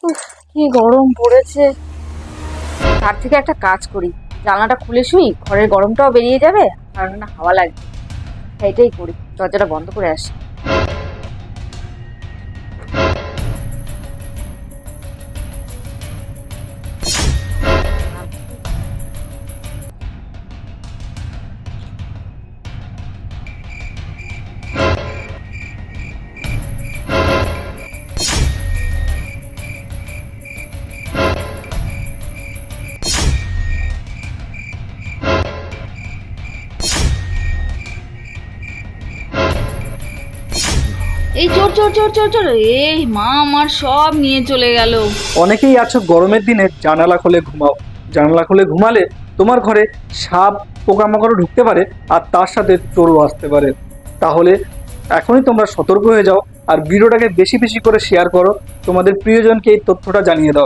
উফ, কি গরম পড়েছে। তার থেকে একটা কাজ করি, জানলাটা খুলে শুই, ঘরের গরমটাও বেরিয়ে যাবে আর না হাওয়া লাগবে। এটাই করি, দরজাটা বন্ধ করে আসি। এই চোর চোর চোর চোর চোর, এই মা আমার সব নিয়ে চলে গেল। অনেকেই আছো গরমের দিনে জানালা খুলে ঘুমাও। জানালা খুলে ঘুমালে তোমার ঘরে সাপ পোকামাকড়ও ঢুকতে পারে, আর তার সাথে চোরও আসতে পারে। তাহলে এখনই তোমরা সতর্ক হয়ে যাও, আর ভিডিওটাকে বেশি বেশি করে শেয়ার করো, তোমাদের প্রিয়জনকে এই তথ্যটা জানিয়ে দাও।